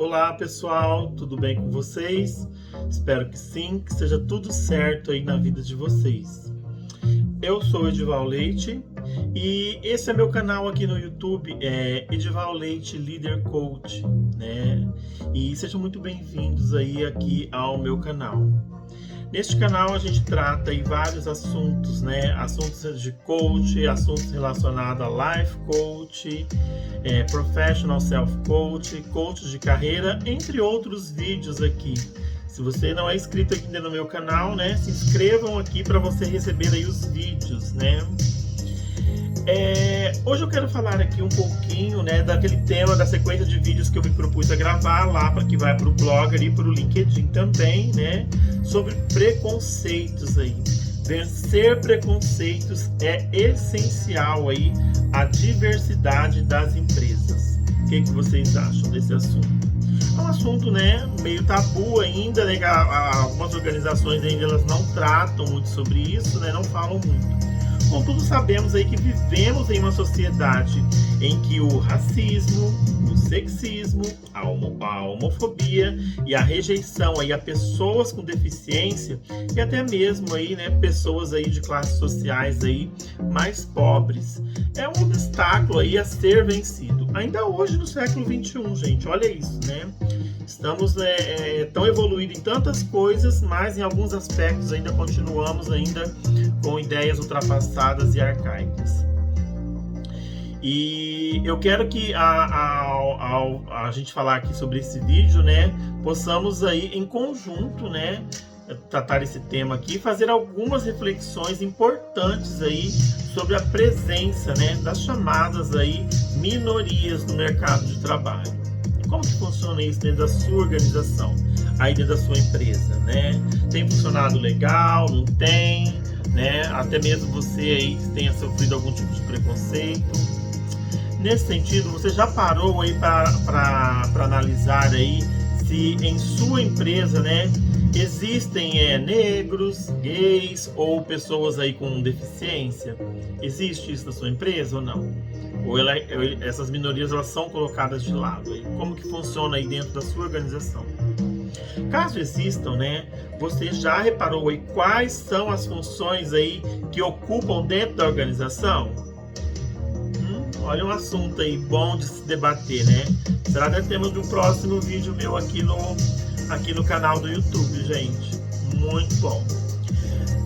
Olá pessoal, tudo bem com vocês? Espero que sim, que seja tudo certo aí na vida de vocês. Eu sou Edival Leite e esse é meu canal aqui no YouTube, Edival Leite Leader Coach, né? E sejam muito bem-vindos aí aqui ao meu canal. Neste canal a gente trata aí vários assuntos, né? Assuntos de coach, assuntos relacionados a life coach, professional self coach, coach de carreira, entre outros vídeos aqui. Se você não é inscrito ainda no meu canal, né? Se inscrevam aqui para você receber aí os vídeos, né? Hoje eu quero falar aqui um pouquinho, né, daquele tema da sequência de vídeos que eu me propus a gravar lá, para que vai para o blog e para o LinkedIn também, né, sobre preconceitos aí. Vencer preconceitos é essencial aí à diversidade das empresas. O que vocês acham desse assunto? É um assunto, né, meio tabu ainda, né, algumas organizações ainda elas não tratam muito sobre isso, né, não falam muito. Contudo, sabemos aí que vivemos em uma sociedade em que o racismo, o sexismo, a homofobia e a rejeição aí a pessoas com deficiência e até mesmo aí, né, pessoas aí de classes sociais aí mais pobres é um obstáculo aí a ser vencido. Ainda hoje no século XXI, gente, olha isso, né? Estamos tão evoluídos em tantas coisas, mas em alguns aspectos ainda continuamos ainda com ideias ultrapassadas e arcaicas. E eu quero que a gente falar aqui sobre esse vídeo, né, possamos aí em conjunto, né, tratar esse tema aqui, fazer algumas reflexões importantes aí sobre a presença, né, das chamadas aí minorias no mercado de trabalho. Como que funciona isso dentro da sua organização, aí dentro da sua empresa, né? Tem funcionado legal, não tem, né? Até mesmo você aí que tenha sofrido algum tipo de preconceito. Nesse sentido, você já parou aí para analisar aí se em sua empresa, né, existem negros, gays ou pessoas aí com deficiência? Existe isso na sua empresa ou não? Ou essas minorias elas são colocadas de lado? Aí? Como que funciona aí dentro da sua organização? Caso existam, né, você já reparou aí quais são as funções aí que ocupam dentro da organização? Olha um assunto aí bom de se debater, né? Será que temos um próximo vídeo meu aqui no canal do YouTube, gente? Muito bom.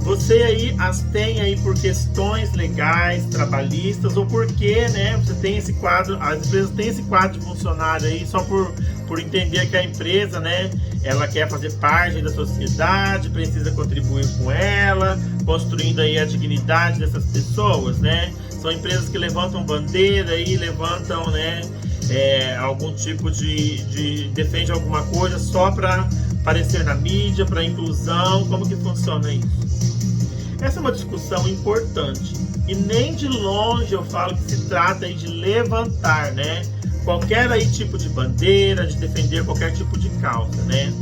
Você aí as tem aí por questões legais, trabalhistas, ou porque, né, você tem esse quadro, as empresas têm esse quadro de funcionário aí só por entender que a empresa, né, ela quer fazer parte da sociedade, precisa contribuir com ela, construindo aí a dignidade dessas pessoas, né? São empresas que levantam bandeira aí, levantam, né, algum tipo de defende alguma coisa só para aparecer na mídia, para inclusão. Como que funciona isso? Essa é uma discussão importante e nem de longe eu falo que se trata aí de levantar, né, qualquer aí tipo de bandeira, de defender qualquer tipo de causa, né?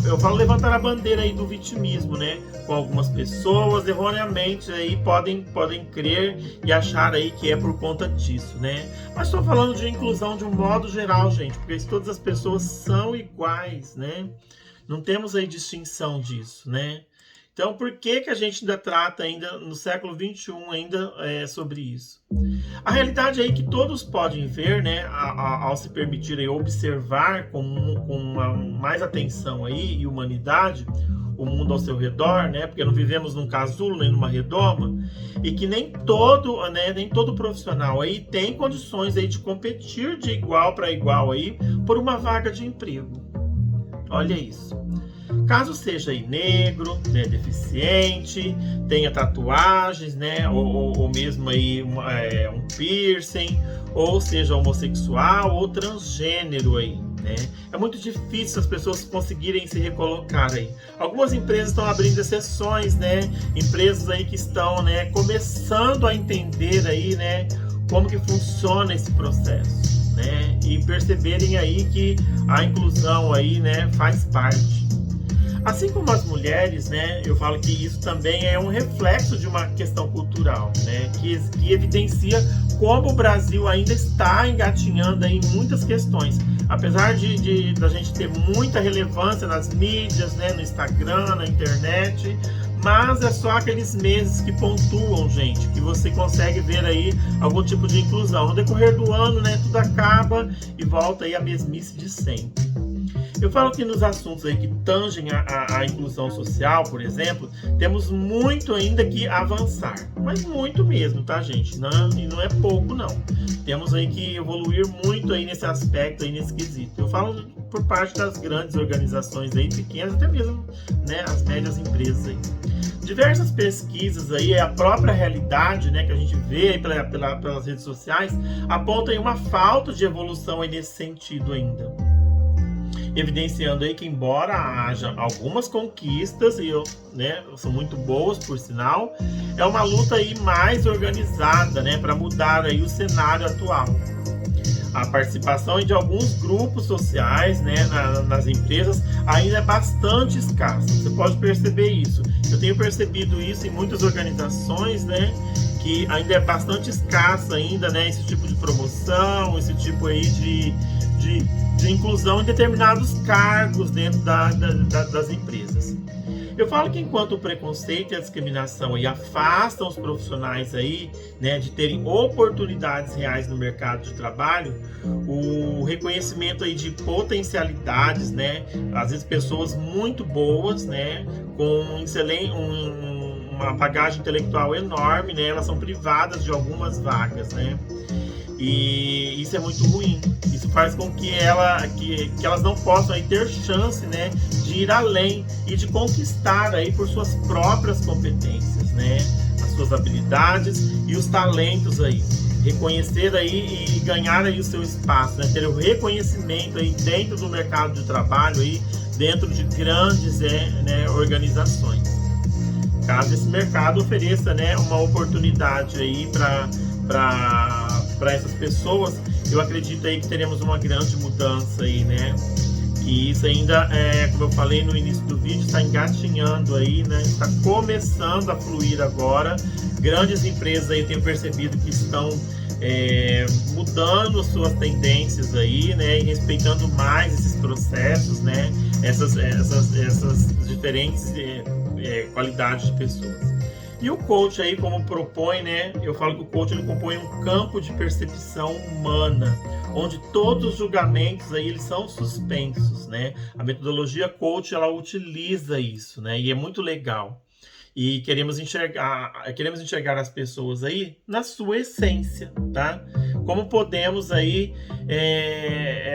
Eu falo levantar a bandeira aí do vitimismo, né? Com algumas pessoas erroneamente aí podem crer e achar aí que é por conta disso, né? Mas estou falando de inclusão de um modo geral, gente, porque todas as pessoas são iguais, né? Não temos aí distinção disso, né? Então, por que a gente ainda trata ainda no século XXI ainda sobre isso? A realidade aí que todos podem ver, né, ao se permitir aí, observar com mais atenção aí e humanidade o mundo ao seu redor, né, porque não vivemos num casulo nem numa redoma, e que nem todo profissional aí tem condições aí de competir de igual para igual aí por uma vaga de emprego. Olha isso. Caso seja aí negro, né, deficiente, tenha tatuagens, né, ou mesmo aí um piercing, ou seja homossexual ou transgênero aí, né? É muito difícil as pessoas conseguirem se recolocar aí. Algumas empresas estão abrindo exceções, né? Empresas aí que estão, né, começando a entender aí, né, como que funciona esse processo, né? E perceberem aí que a inclusão aí, né, faz parte. Assim como as mulheres, né, eu falo que isso também é um reflexo de uma questão cultural, né, que evidencia como o Brasil ainda está engatinhando em muitas questões. Apesar da gente ter muita relevância nas mídias, né, no Instagram, na internet, mas é só aqueles meses que pontuam, gente, que você consegue ver aí algum tipo de inclusão. No decorrer do ano, né, tudo acaba e volta aí a mesmice de sempre. Eu falo que nos assuntos aí que tangem a inclusão social, por exemplo, temos muito ainda que avançar. Mas muito mesmo, tá, gente? E não é pouco, não. Temos aí que evoluir muito aí nesse aspecto, aí nesse quesito. Eu falo por parte das grandes organizações aí, pequenas, até mesmo, né, as médias empresas aí. Diversas pesquisas aí, a própria realidade, né, que a gente vê aí pelas redes sociais, apontam aí uma falta de evolução aí nesse sentido ainda. Evidenciando aí que, embora haja algumas conquistas, né, são muito boas por sinal, é uma luta aí mais organizada, né, para mudar aí o cenário atual. A participação de alguns grupos sociais, né, nas empresas ainda é bastante escassa. Você pode perceber isso. Eu tenho percebido isso em muitas organizações, né, que ainda é bastante escassa ainda, né, esse tipo de promoção, esse tipo aí de inclusão em determinados cargos dentro das empresas. Eu falo que enquanto o preconceito e a discriminação aí afastam os profissionais aí, né, de terem oportunidades reais no mercado de trabalho, o reconhecimento aí de potencialidades, né, às vezes pessoas muito boas, né, com uma bagagem intelectual enorme, né, elas são privadas de algumas vagas, né. E isso é muito ruim. Isso faz com que elas não possam aí ter chance, né, de ir além e de conquistar aí por suas próprias competências, né, as suas habilidades e os talentos aí. Reconhecer aí e ganhar aí o seu espaço, né, ter o reconhecimento aí dentro do mercado de trabalho aí, dentro de grandes né, organizações. Caso esse mercado ofereça, né, uma oportunidade aí para essas pessoas, eu acredito aí que teremos uma grande mudança aí, né? Que isso ainda, como eu falei no início do vídeo, está engatinhando aí, né? Está começando a fluir agora. Grandes empresas aí eu tenho percebido que estão mudando suas tendências aí, né? E respeitando mais esses processos, né? Essas diferentes qualidades de pessoas. E o coach aí, como propõe, né? Eu falo que o coach ele compõe um campo de percepção humana, onde todos os julgamentos aí eles são suspensos, né? A metodologia coach ela utiliza isso, né? E é muito legal. E queremos enxergar as pessoas aí na sua essência, tá? Como podemos aí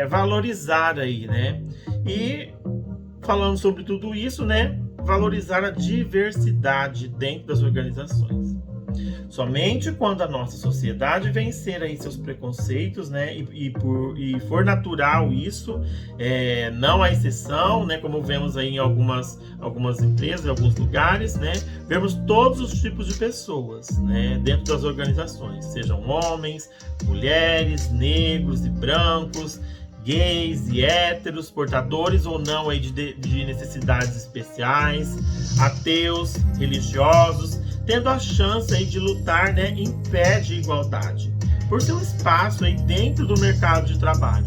valorizar aí, né? E falando sobre tudo isso, né? Valorizar a diversidade dentro das organizações. Somente quando a nossa sociedade vencer aí seus preconceitos, né, e for natural isso, não há exceção, né, como vemos aí em algumas empresas, em alguns lugares, né, vemos todos os tipos de pessoas, né, dentro das organizações, sejam homens, mulheres, negros e brancos, gays e héteros, portadores ou não aí de necessidades especiais, ateus, religiosos, tendo a chance aí de lutar, né, em pé de igualdade, por ter um espaço aí dentro do mercado de trabalho.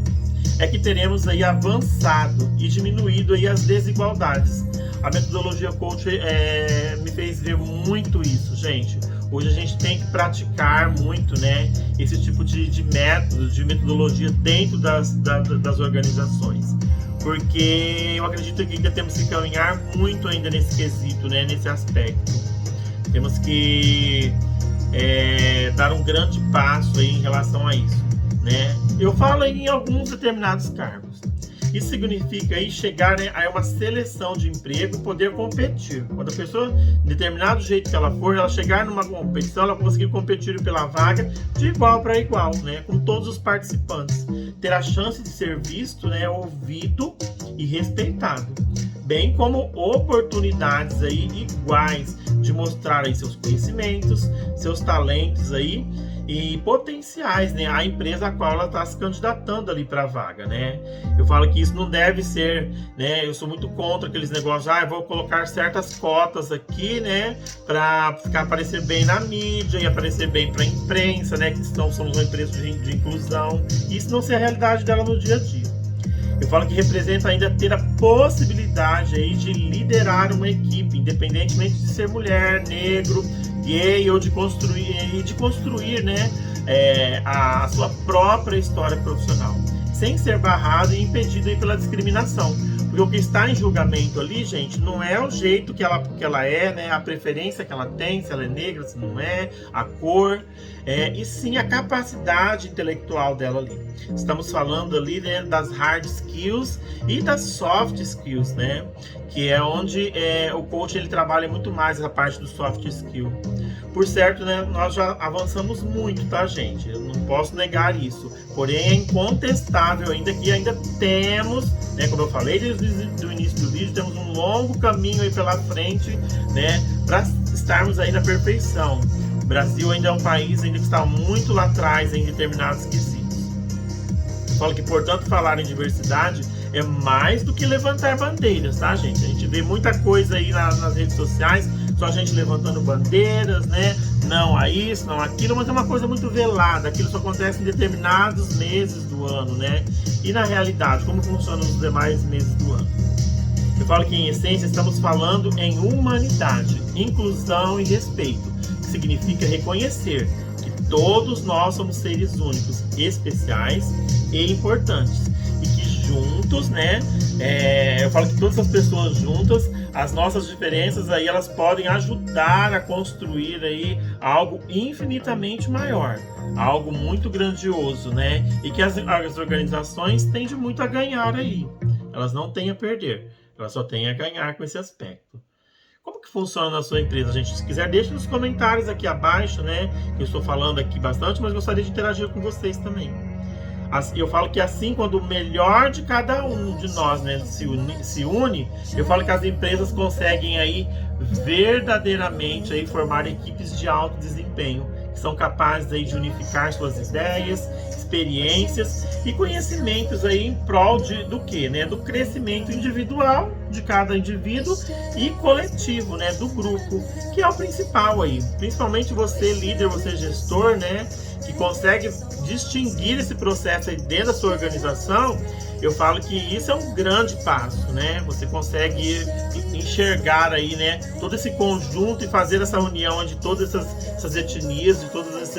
É que teremos aí avançado e diminuído aí as desigualdades. A metodologia coach me fez ver muito isso, gente. Hoje a gente tem que praticar muito, né, esse tipo de método, de metodologia dentro das organizações. Porque eu acredito que ainda temos que caminhar muito ainda nesse quesito, né, nesse aspecto. Temos que dar um grande passo aí em relação a isso, né. Eu falo aí em alguns determinados cargos. Isso significa aí chegar, né, a uma seleção de emprego e poder competir. Quando a pessoa, de determinado jeito que ela for, ela chegar numa competição, ela conseguir competir pela vaga de igual para igual, né, com todos os participantes. Ter a chance de ser visto, né, ouvido e respeitado. Bem como oportunidades aí iguais de mostrar aí seus conhecimentos, seus talentos aí e potenciais, né, a empresa a qual ela está se candidatando ali para a vaga, né? Eu falo que isso não deve ser, né? Eu sou muito contra aqueles negócios, eu vou colocar certas cotas aqui, né, para aparecer bem na mídia e aparecer bem para a imprensa, né, que somos uma empresa de inclusão. Isso não ser a realidade dela no dia a dia. Eu falo que representa ainda ter a possibilidade aí de liderar uma equipe, independentemente de ser mulher, negro, gay, ou de construir, né, a sua própria história profissional, sem ser barrado e impedido aí pela discriminação. Porque o que está em julgamento ali, gente, não é o jeito que ela é, né, a preferência que ela tem, se ela é negra, se não é, a cor, e sim a capacidade intelectual dela ali. Estamos falando ali, né, das hard skills e das soft skills, né, que é onde o coach ele trabalha muito mais a parte do soft skill. Por certo, né, nós já avançamos muito, tá, gente? Eu não posso negar isso. Porém, é incontestável ainda que ainda temos, né, como eu falei desde o início do vídeo, temos um longo caminho aí pela frente, né, para estarmos aí na perfeição. O Brasil ainda é um país ainda que está muito lá atrás em determinados quesitos. Eu falo que, portanto, falar em diversidade é mais do que levantar bandeiras, tá, gente? A gente vê muita coisa aí nas redes sociais, só a gente levantando bandeiras, né? Não a isso, não aquilo, mas é uma coisa muito velada. Aquilo só acontece em determinados meses do ano, né? E na realidade, como funcionam os demais meses do ano? Eu falo que, em essência, estamos falando em humanidade, inclusão e respeito, que significa reconhecer que todos nós somos seres únicos, especiais e importantes. E que juntos, né? Eu falo que todas as pessoas juntas, as nossas diferenças aí, elas podem ajudar a construir aí algo infinitamente maior, algo muito grandioso, né? E que as organizações tendem muito a ganhar aí. Elas não têm a perder, elas só têm a ganhar com esse aspecto. Como que funciona na sua empresa, gente? Se quiser, deixe nos comentários aqui abaixo, né? Eu estou falando aqui bastante, mas gostaria de interagir com vocês também. Eu falo que assim, quando o melhor de cada um de nós, né, se une, eu falo que as empresas conseguem aí verdadeiramente aí formar equipes de alto desempenho, que são capazes aí de unificar suas ideias, experiências e conhecimentos aí em prol do quê? Né? Do crescimento individual de cada indivíduo e coletivo, né, do grupo, que é o principal aí. Principalmente você, líder, você gestor, né, que consegue distinguir esse processo aí dentro da sua organização. Eu falo que isso é um grande passo, né? Você consegue enxergar aí, né, todo esse conjunto e fazer essa união de todas essas etnias, de todas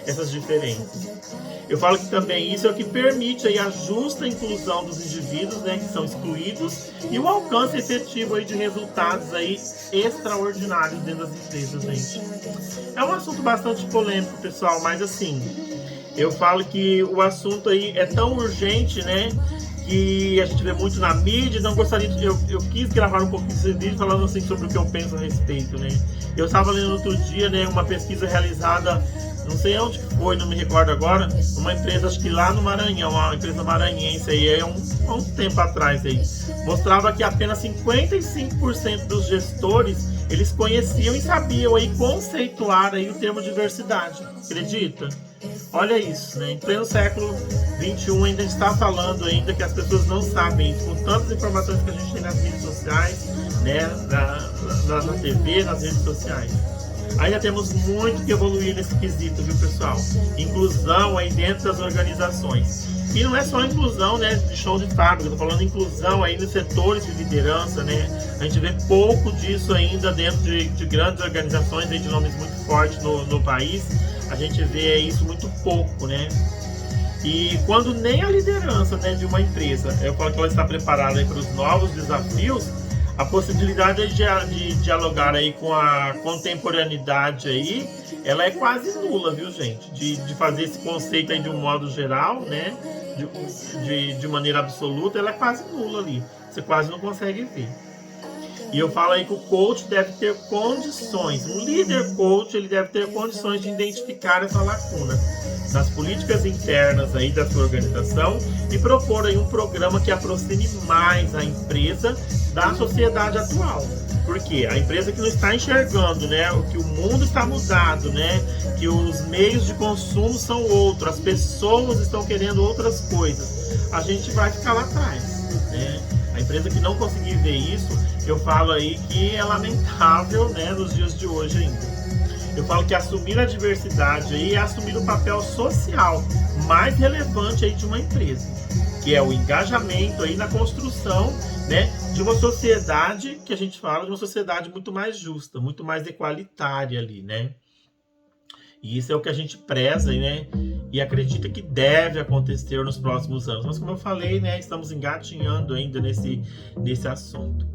essas diferenças. Eu falo que também isso é o que permite aí a justa inclusão dos indivíduos, né, que são excluídos, e o alcance efetivo aí de resultados aí extraordinários dentro das empresas, gente. É um assunto bastante polêmico, pessoal, mas assim, eu falo que o assunto aí é tão urgente, né, que a gente vê muito na mídia. Não gostaria de, eu quis gravar um pouquinho desse vídeo falando assim sobre o que eu penso a respeito, né. Eu estava lendo outro dia, né, uma pesquisa realizada, não sei onde que foi, não me recordo agora, uma empresa, acho que lá no Maranhão, uma empresa maranhense aí, há um tempo atrás aí, mostrava que apenas 55% dos gestores, eles conheciam e sabiam aí conceituar aí o termo diversidade. Acredita? Olha isso, né? Em pleno século XXI ainda está falando ainda que as pessoas não sabem isso, com tantas informações que a gente tem nas redes sociais, né? Na TV, nas redes sociais. Ainda temos muito que evoluir nesse quesito, viu, pessoal? Inclusão aí dentro das organizações. E não é só inclusão, né, de chão de fábrica, eu tô falando inclusão aí nos setores de liderança, né? A gente vê pouco disso ainda dentro de grandes organizações aí de nomes muito fortes no país. A gente vê isso muito pouco, né? E quando nem a liderança, né, de uma empresa, eu falo que ela está preparada aí para os novos desafios, a possibilidade de dialogar aí com a contemporaneidade aí, ela é quase nula, viu, gente? De fazer esse conceito aí de um modo geral, né? De maneira absoluta, ela é quase nula ali. Você quase não consegue ver. E eu falo aí que o coach deve ter condições, um líder coach, ele deve ter condições de identificar essa lacuna nas políticas internas aí da sua organização e propor aí um programa que aproxime mais a empresa da sociedade atual. Porque a empresa que não está enxergando, né, que o mundo está mudado, né, que os meios de consumo são outros, as pessoas estão querendo outras coisas, a gente vai ficar lá atrás, né? A empresa que não conseguir ver isso, eu falo aí que é lamentável, né, nos dias de hoje ainda. Eu falo que assumir a diversidade aí é assumir o papel social mais relevante aí de uma empresa, que é o engajamento aí na construção, né, de uma sociedade, que a gente fala de uma sociedade muito mais justa, muito mais equalitária ali, né? E isso é o que a gente preza, né, e acredita que deve acontecer nos próximos anos. Mas como eu falei, né, estamos engatinhando ainda nesse assunto.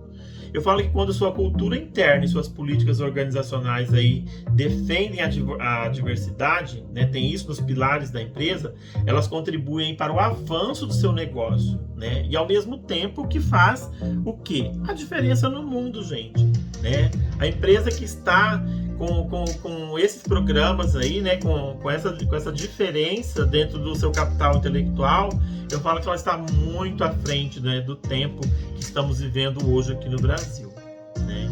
Eu falo que quando sua cultura interna e suas políticas organizacionais aí defendem a diversidade, né, tem isso nos pilares da empresa, elas contribuem para o avanço do seu negócio, né? E ao mesmo tempo que faz o quê? A diferença no mundo, gente, né? A empresa que está com esses programas aí, né, com essa diferença dentro do seu capital intelectual, eu falo que ela está muito à frente, né, do tempo que estamos vivendo hoje aqui no Brasil, né?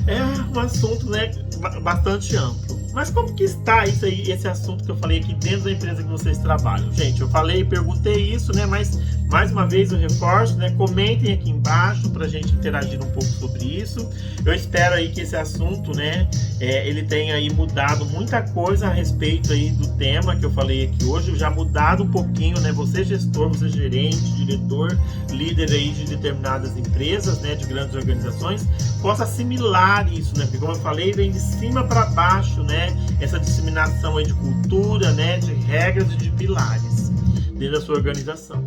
É um assunto, né, bastante amplo. Mas como que está isso aí, esse assunto que eu falei aqui dentro da empresa que vocês trabalham? Gente, eu falei, perguntei isso, né, mas mais uma vez eu reforço, né, comentem aqui embaixo para a gente interagir um pouco sobre isso. Eu espero aí que esse assunto, né, ele tenha aí mudado muita coisa a respeito aí do tema que eu falei aqui hoje, já mudado um pouquinho, né, você gestor, você gerente, diretor, líder aí de determinadas empresas, né, de grandes organizações, possa assimilar isso, né, porque como eu falei, vem de cima para baixo, né, essa disseminação aí de cultura, né, de regras e de pilares dentro da sua organização.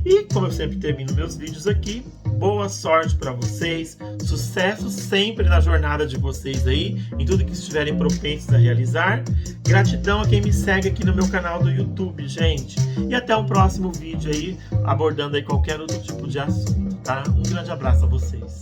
E como eu sempre termino meus vídeos aqui, boa sorte para vocês, sucesso sempre na jornada de vocês aí, em tudo que estiverem propensos a realizar. Gratidão a quem me segue aqui no meu canal do YouTube, gente. E até um próximo vídeo aí, abordando aí qualquer outro tipo de assunto, tá? Um grande abraço a vocês.